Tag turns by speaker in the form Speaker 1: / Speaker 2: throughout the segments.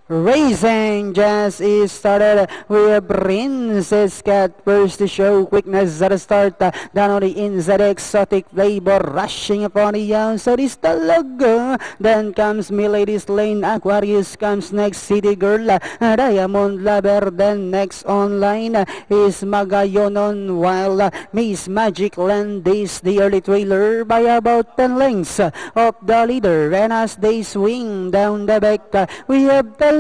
Speaker 1: Racing just is started with Princess Cat first to show quickness at the start. Down on the inside, exotic flavor rushing upon the outside is Talaga. Then comes Milady's Lane, Aquarius comes next, City Girl, Diamond Lover. Then next online is Magayonon, while Miss Magic Land is the early trailer by about 10 lengths of the leader. And as they swing down the back, we have Talaga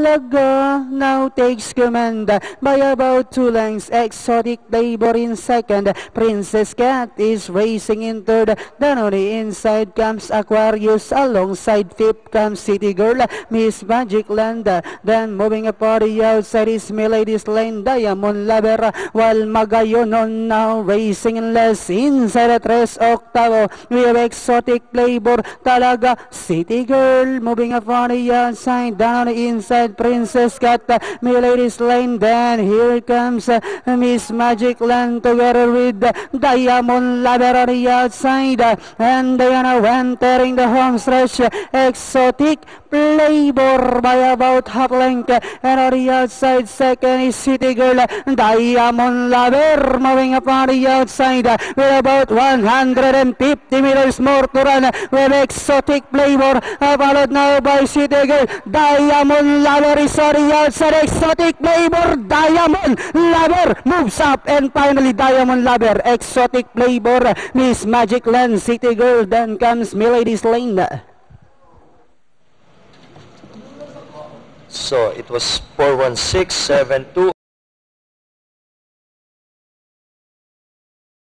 Speaker 1: now takes command by about 2 lengths. Exotic Labor in second. Princess Cat is racing in third. Then on the inside comes Aquarius. Alongside fifth comes City Girl, Miss Magic Land. Then moving up on the outside is Milady's Lane, Diamond Lover, while Magayonon now racing in less. Inside at 3 octavo, we have Exotic Labor, Talaga, City Girl. Moving up on the outside, down on the inside, Princess Cat, Milady's Lane. Then here comes Miss Magic Land together with Diamond Lover on the outside, and they are now entering the home stretch. Exotic Labor by about half length, and on the outside second is City Girl. Diamond Lover moving up on the outside with about 150 meters more to run with Exotic Labor, followed now by City Girl. Diamond Lover is on the outside. Exotic Labor, Diamond Lover moves up, and finally Diamond Lover, Exotic Labor, Miss Magic Land, City Girl. Then comes Milady's Lane.
Speaker 2: So it was 41672.